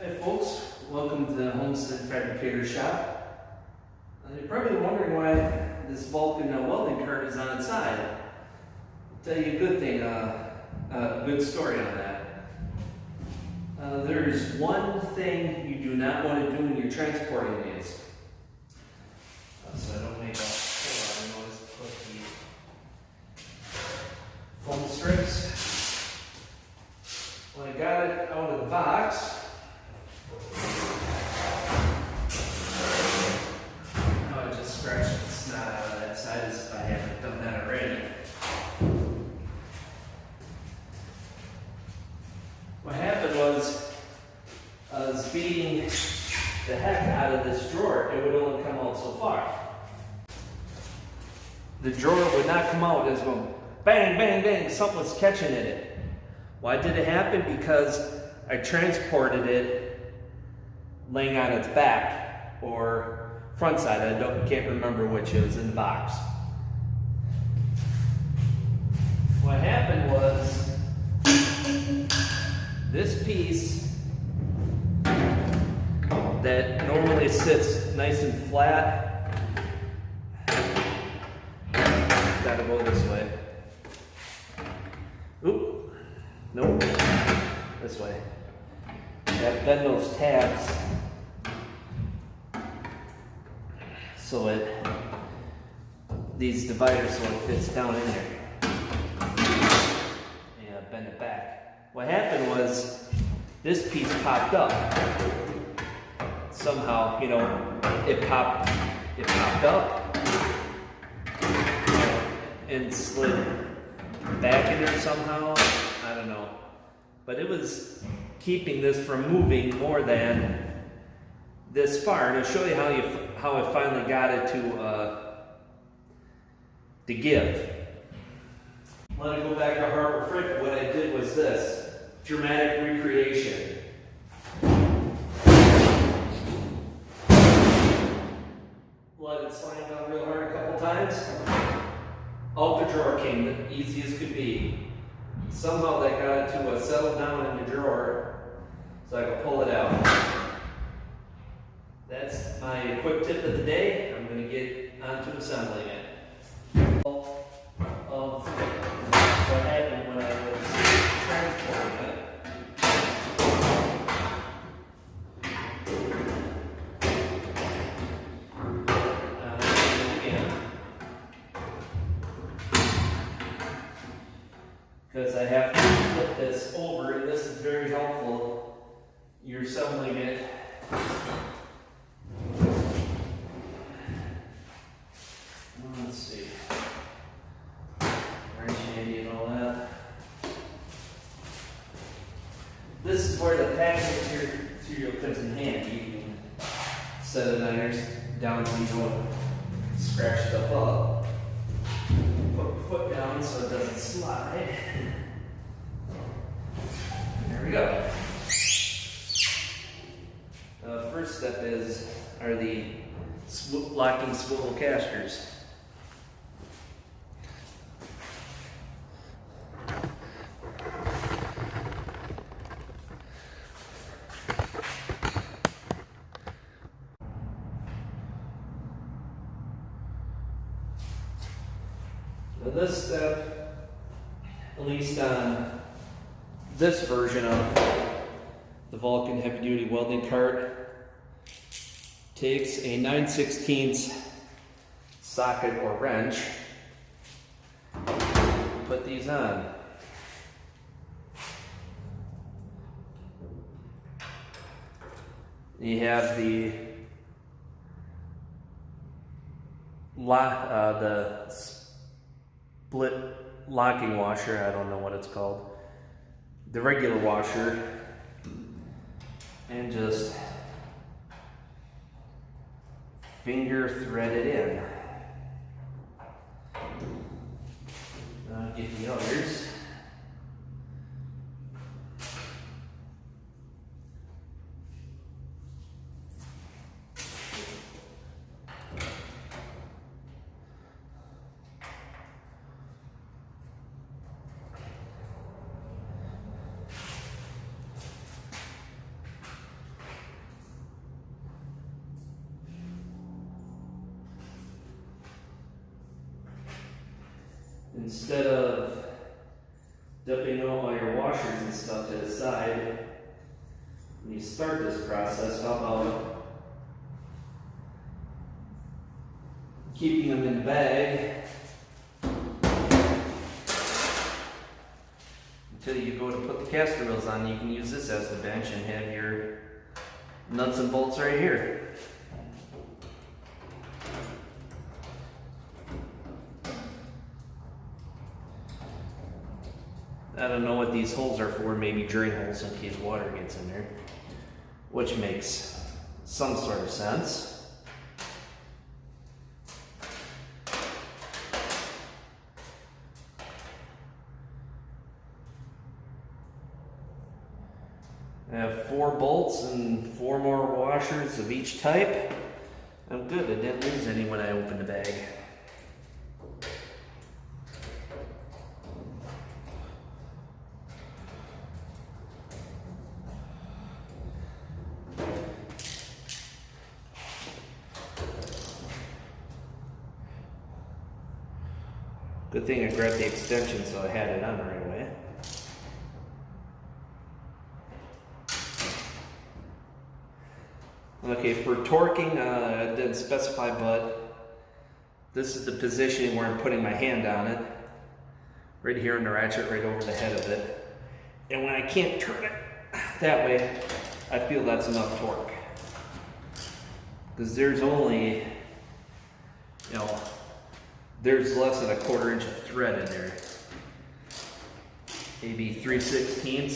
Hi folks, welcome to the Homestead Fabricator Shop. You're probably wondering why this Vulcan welding cart is on its side. I'll tell you a good thing, a good story on that. There's one thing you do not want to do when you're transporting these. So I don't make a whole lot of noise. Put the foam strips. When I got it out of the box, I just scratched the snot out of that side as if I haven't done that already. What happened was, I was beating the heck out of this drawer. It would only come out so far. The drawer would not come out. It was going bang, bang, bang. Something was catching in it. Why did it happen? Because I transported it laying on its back or front side. Can't remember which. It was in the box. What happened was this piece that normally sits nice and flat, gotta go this way. Oop. Nope. This way. Gotta bend those tabs so these dividers so it fits down in there. Yeah, bend it back. What happened was this piece popped up. Somehow, it popped up and slid back in there somehow. I don't know. But it was keeping this from moving more than this far. And I'll show you how I finally got it to give. Let it go back to Harbor Freight. What I did was this dramatic recreation. Let it slide down real hard a couple times. Out the drawer came, the easy as could be. Somehow that got it to settle down in the drawer so I could pull it out. That's my quick tip of the day. I'm going to get on to assembling it. Of what happened when I was transporting it. Because I have to flip this over, and this is very helpful. You're assembling it. Let's see. Wrench handy and all that. This is where the packing material comes in handy. You can set it down so you don't scratch stuff up. Put your foot down so it doesn't slide. There we go. The first step are the locking swivel casters. Now this step, at least on this version of the Vulcan heavy duty welding cart, takes a 9/16 socket or wrench, put these on. You have the split locking washer, I don't know what it's called, the regular washer, and just finger thread it in. Get the others. instead of dumping all your washers and stuff to the side, when you start this process, how about keeping them in the bag until you go to put the caster wheels on. You can use this as the bench and have your nuts and bolts right here. I don't know what these holes are for, maybe drain holes in case water gets in there, which makes some sort of sense. I have 4 bolts and 4 more washers of each type. I'm good, I didn't lose any when I opened the bag. Good thing I grabbed the extension so I had it on right away. Okay, for torquing, I didn't specify, but this is the position where I'm putting my hand on it. Right here on the ratchet, right over the head of it. And when I can't turn it that way, I feel that's enough torque. Because there's only, there's less than a 1/4 inch of thread in there. Maybe 3/16.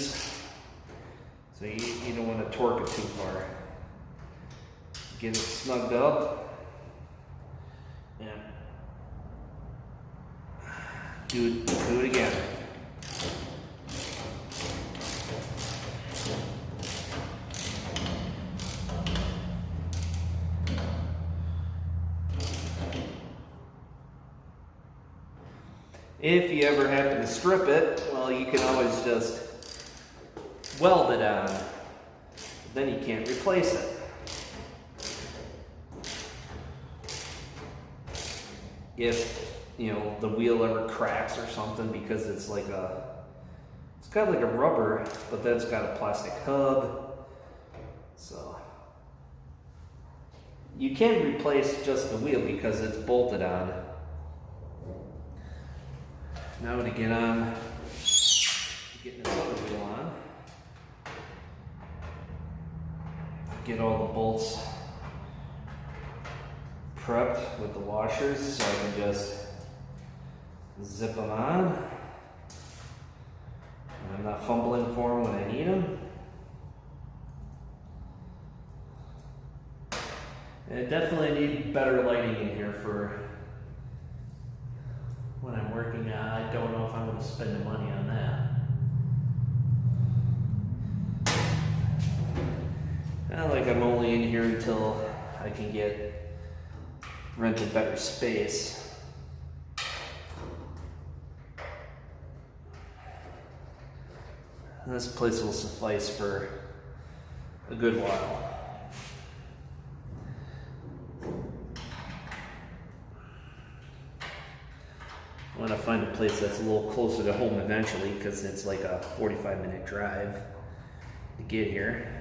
So you don't want to torque it too far. Get it snugged up. And do it again. If you ever happen to strip it, well, you can always just weld it on. Then you can't replace it. If, the wheel ever cracks or something, because it's got like a rubber, but then it's got a plastic hub. So you can replace just the wheel because it's bolted on. Now to get on, getting this other wheel on, get all the bolts prepped with the washers so I can just zip them on. And I'm not fumbling for them when I need them. And I definitely need better lighting in here for when I'm working on. I don't know if I'm going to spend the money on that. Like I'm only in here until I can rent a better space. And this place will suffice for a good while. I want to find a place that's a little closer to home eventually, because it's like a 45-minute drive to get here.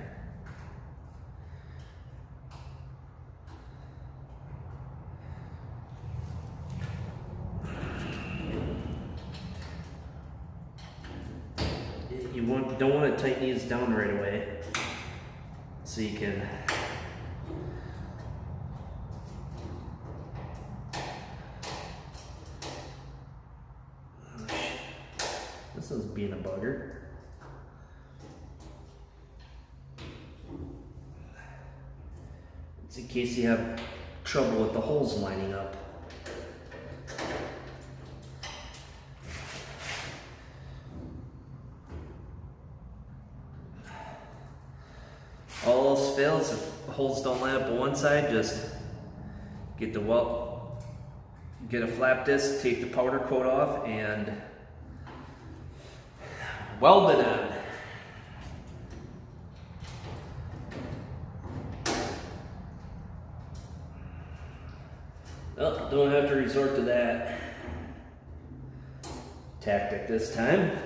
You don't want to tighten these down right away, so you can this one's being a bugger. It's in case you have trouble with the holes lining up. All else fails, if the holes don't line up on one side, just get a flap disc, take the powder coat off, and weld it on. Oh, don't have to resort to that. tactic this time.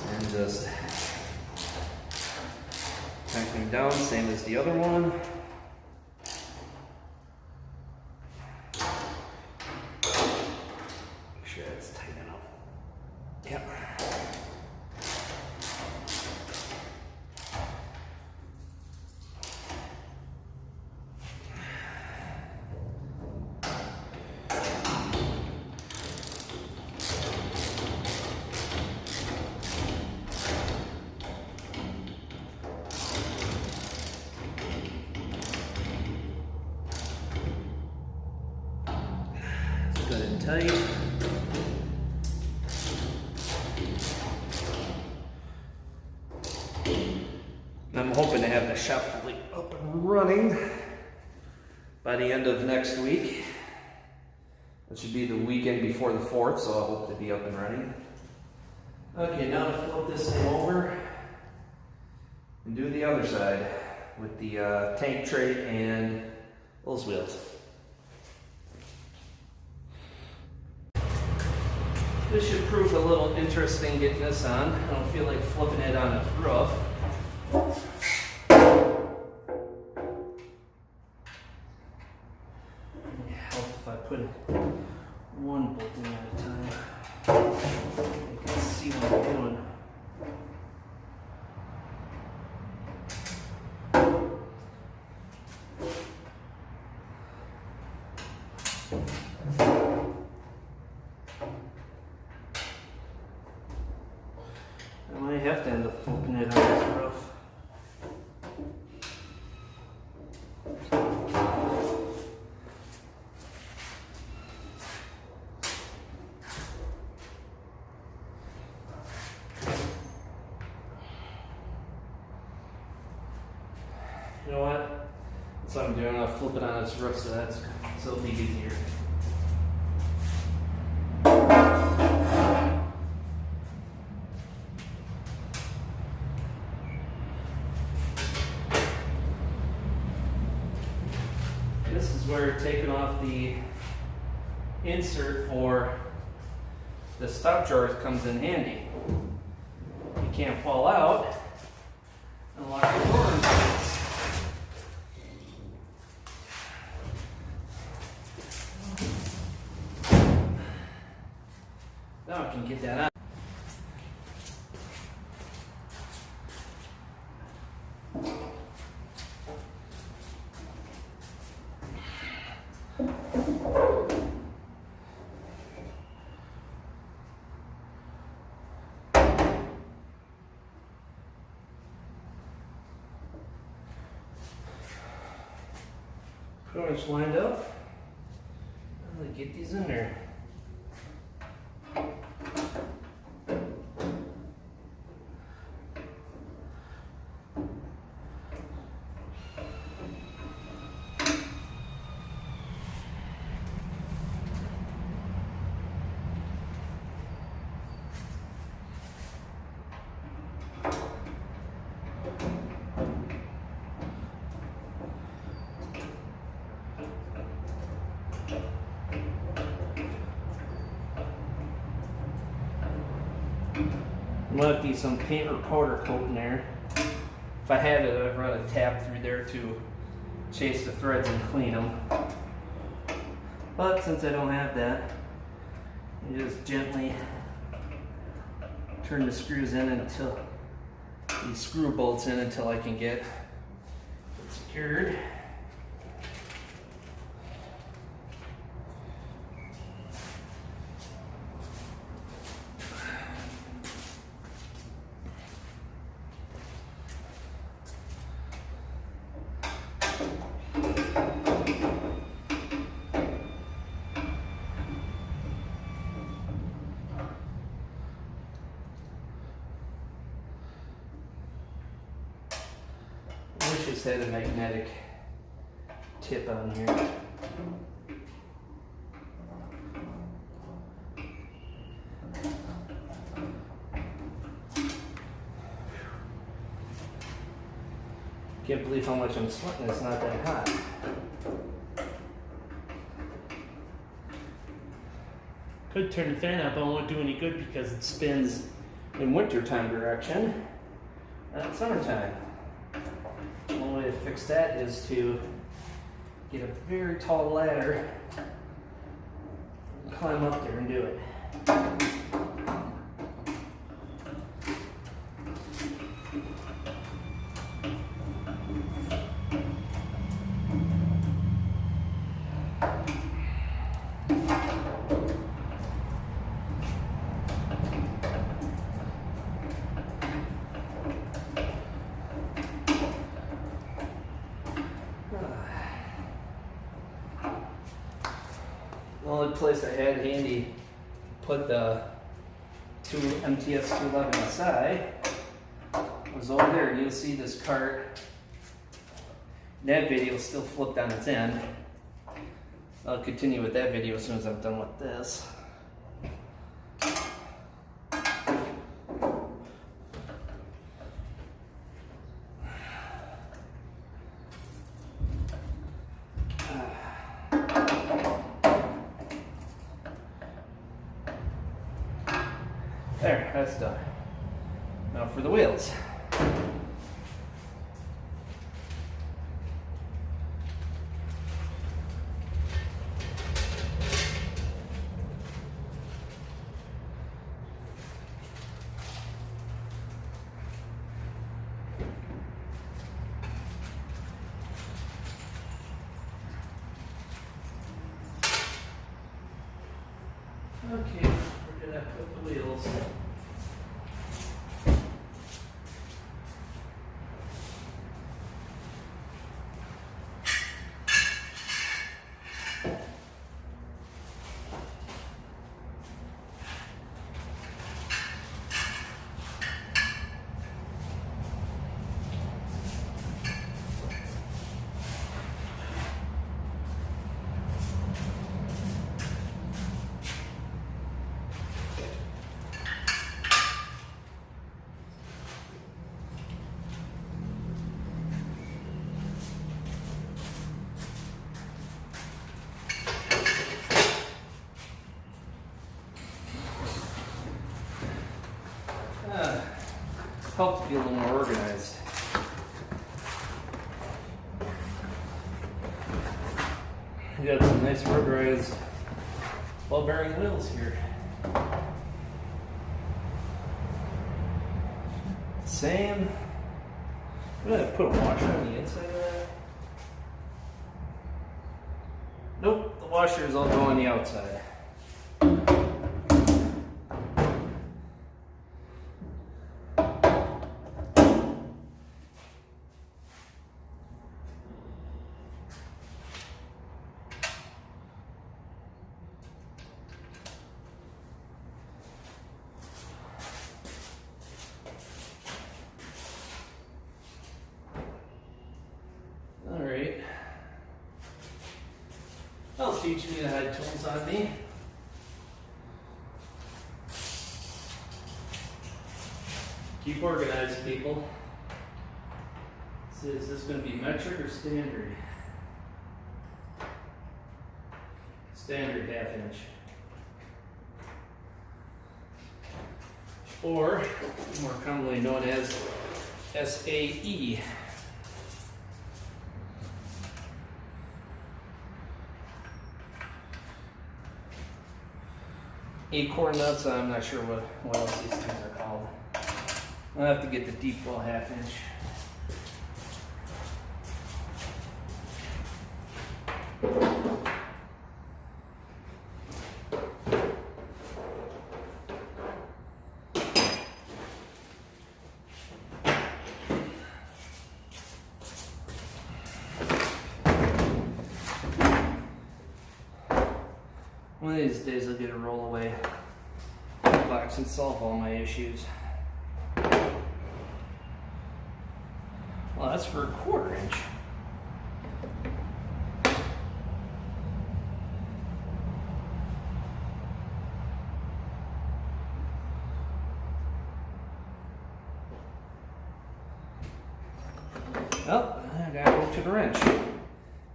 And just tightening down, same as the other one. Make sure it's tight enough. Yep. Good and tight. I'm hoping to have the shop fully up and running by the end of next week. That should be the weekend before the 4th, so I hope to be up and running. Okay, now to flip this thing over and do the other side with the tank tray and those wheels. This should prove a little interesting getting this on. I don't feel like flipping it on its roof. It'd help if I put one bolt in at a time. You can see what I'm doing. I might have to end up flipping it on this roof. You know what? That's what I'm doing. I'll flip it on its roof so it'll be easier. This is where taking off the insert for the stop drawers comes in handy. You can't fall out and lock the door in place. Now I can get that out. Pretty much lined up. I'm gonna get these in there. Might be some paint or powder coat in there. If I had it, I'd run a tab through there to chase the threads and clean them. But since I don't have that, you just gently turn the screws in until these screw bolts in until I can get it secured. I wish this had a magnetic tip on here. Can't believe how much I'm sweating. It's not that hot. could turn the fan up, but it won't do any good because it spins in wintertime direction, not summertime. The only way to fix that is to get a very tall ladder, climb up there and do it. The only place I had handy put the two MTS 211 SI was over there, and you'll see this cart. That video is still flipped on its end. I'll continue with that video as soon as I'm done with this. There, that's done. Now for the wheels. Okay, where did I put the wheels? Helps to be a little more organized. We got some nice rubberized ball bearing wheels here. Same. I'm gonna put a washer on the inside of that. Nope, the washer is all going on the outside. Alright. That'll teach me to hide tools on me. Keep organized, people. So is this going to be metric or standard? Standard 1/2 inch. Or, more commonly known as SAE. Acorn nuts, I'm not sure what else these things are called. I'll have to get the deep well 1/2 inch. One of these days I'll get a rollaway box and solve all my issues. Well, that's for a 1/4 inch. Oh, I gotta go to the wrench.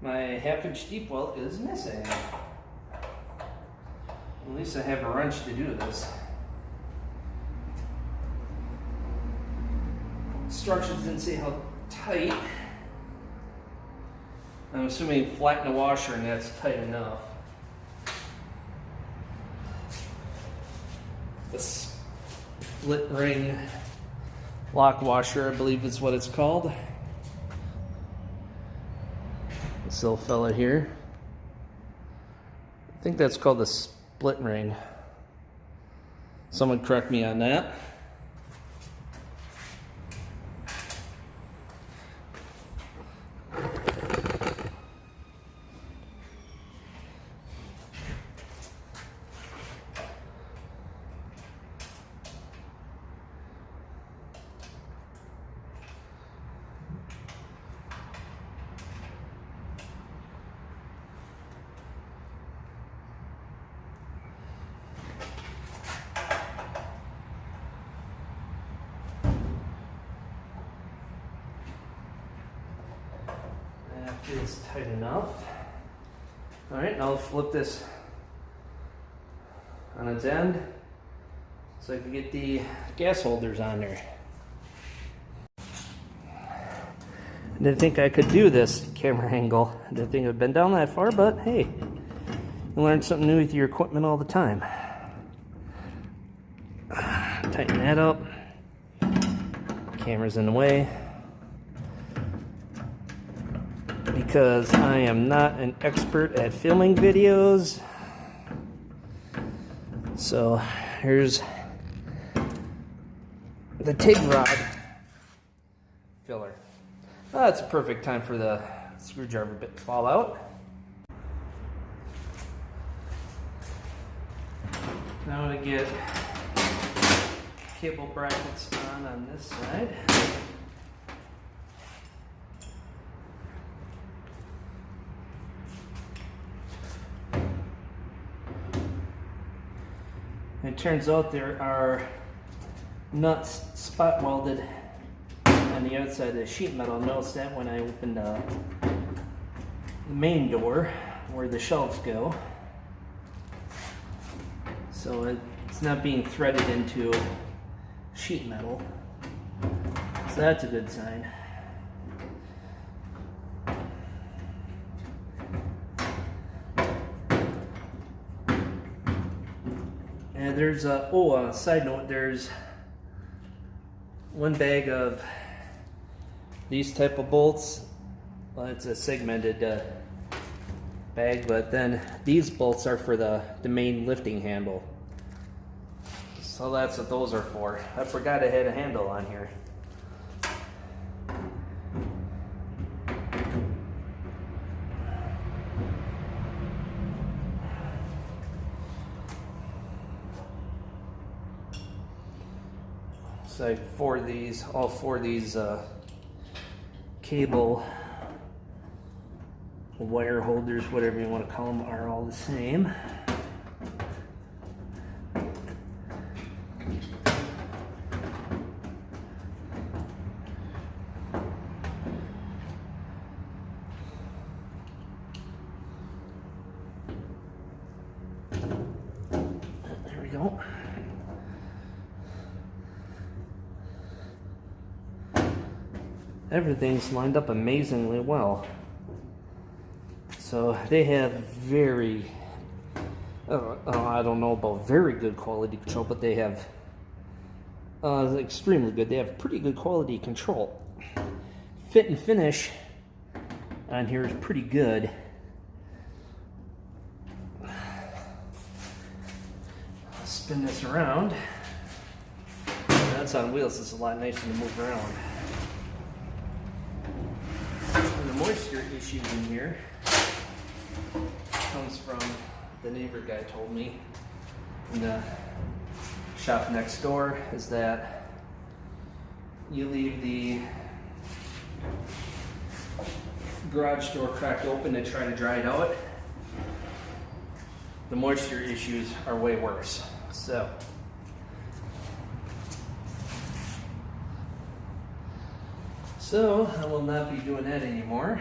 My 1/2 inch deep well is missing. At least I have a wrench to do this. Instructions didn't say how tight. I'm assuming flatten the washer and that's tight enough. The split ring lock washer, I believe is what it's called. This little fella here. I think that's called the split ring. Someone correct me on that. Is tight enough. All right, now I'll flip this on its end so I can get the gas holders on there. I didn't think I could do this camera angle. I didn't think it would bend down that far, but hey, you learn something new with your equipment all the time. Tighten that up. Camera's in the way. Because I am not an expert at filming videos. So here's the TIG rod filler. That's a perfect time for the screwdriver bit to fall out. Now to get cable brackets on this side. It turns out there are nuts spot welded on the outside of the sheet metal. I noticed that when I opened the main door where the shelves go. So it's not being threaded into sheet metal. So that's a good sign. And there's a side note, there's one bag of these type of bolts. Well, it's a segmented bag, but then these bolts are for the main lifting handle. So that's what those are for. I forgot I had a handle on here. So all four of these cable wire holders, whatever you want to call them, are all the same. There we go. Everything's lined up amazingly well. So they have very, I don't know about very good quality control, but they have extremely good. They have pretty good quality control. Fit and finish on here is pretty good. I'll spin this around. That's on wheels. It's a lot nicer to move around. And the moisture issue in here comes from the neighbor guy told me in the shop next door, is that you leave the garage door cracked open and try to dry it out, the moisture issues are way worse. So I will not be doing that anymore.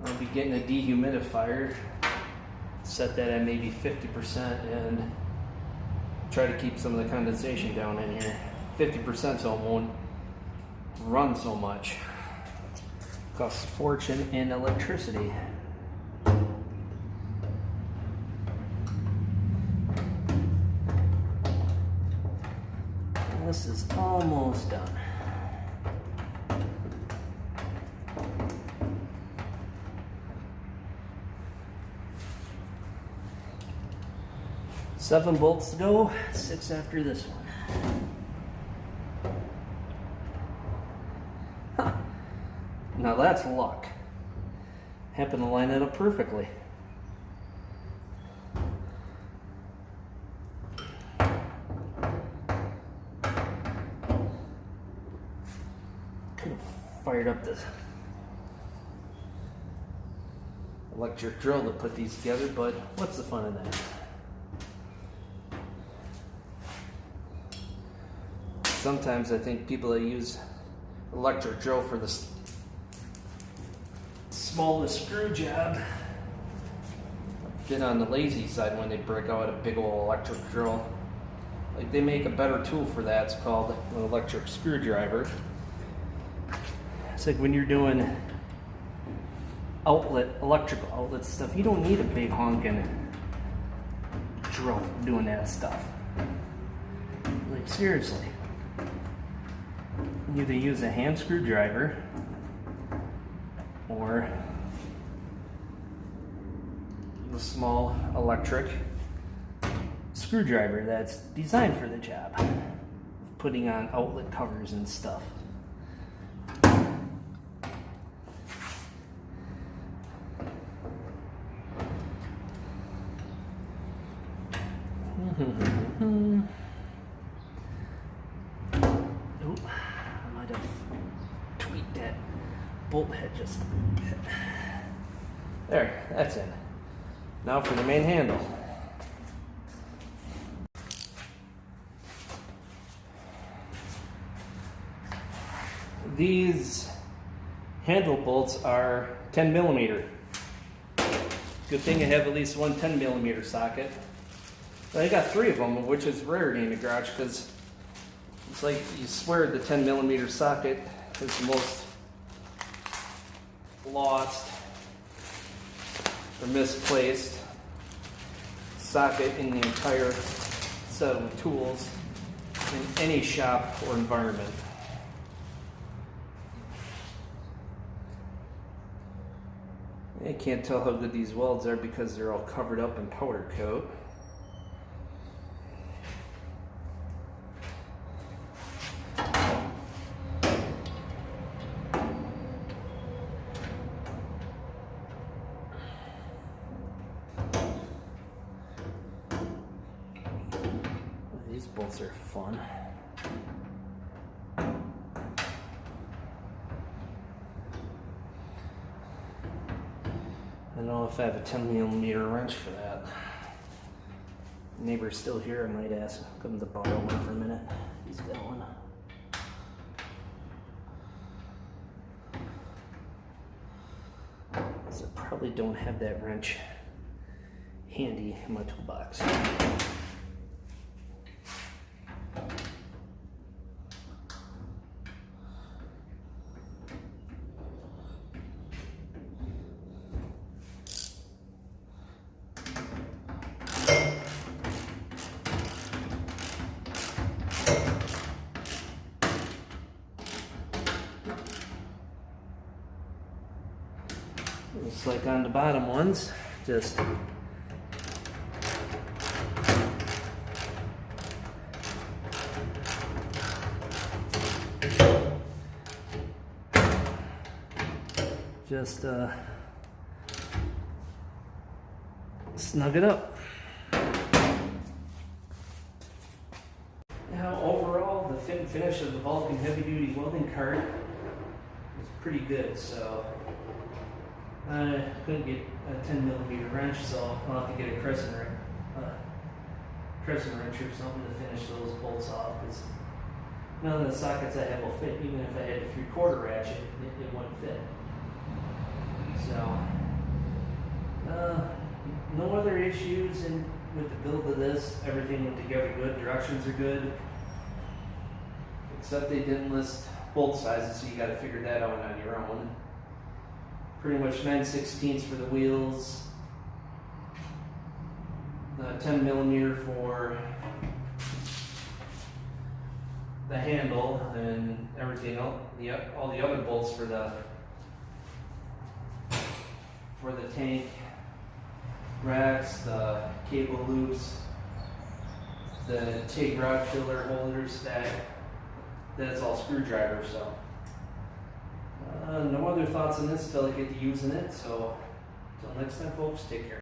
I'll be getting a dehumidifier set that at maybe 50% and try to keep some of the condensation down in here. 50% so it won't run so much. Costs a fortune in electricity. And this is almost done. Seven bolts to go, 6 after this one. Huh. Now that's luck. Happened to line it up perfectly. Could have fired up this electric drill to put these together, but what's the fun of that? Sometimes I think people that use electric drill for the smallest screw job get on the lazy side when they break out a big old electric drill. Like, they make a better tool for that. It's called an electric screwdriver. It's like when you're doing electrical outlet stuff, you don't need a big honking drill for doing that stuff. Like, seriously. You either use a hand screwdriver or a small electric screwdriver that's designed for the job of putting on outlet covers and stuff. Bolt head just a bit. There, that's in. Now for the main handle. These handle bolts are 10 millimeter. Good thing I have at least one 10 millimeter socket. But I got 3 of them, which is rarity in the garage because it's like you swear the 10 millimeter socket is the most lost or misplaced socket in the entire set of tools in any shop or environment. I can't tell how good these welds are because they're all covered up in powder coat. These bolts are fun. I don't know if I have a 10 millimeter wrench for that. Neighbor's still here, I might ask him to borrow one for a minute. He's got one. So I probably don't have that wrench handy in my toolbox. Just like on the bottom ones, just snug it up. Now overall, the fit and finish of the Vulcan heavy duty welding cart is pretty good, so I couldn't get a 10 millimeter wrench, so I'll have to get a crescent wrench or something to finish those bolts off, because none of the sockets I have will fit. Even if I had a 3/4 ratchet, it wouldn't fit. So No other issues in with the build of this. Everything went together good. Directions are good. Except they didn't list bolt sizes, so you got to figure that out on your own. Pretty much 9/16 for the wheels, 10 millimeter for the handle, and everything else. All the other bolts for the tank racks, the cable loops, the TIG rod filler holders. That's all screwdrivers. So no other thoughts on this till I get to using it. So until next time, folks, take care.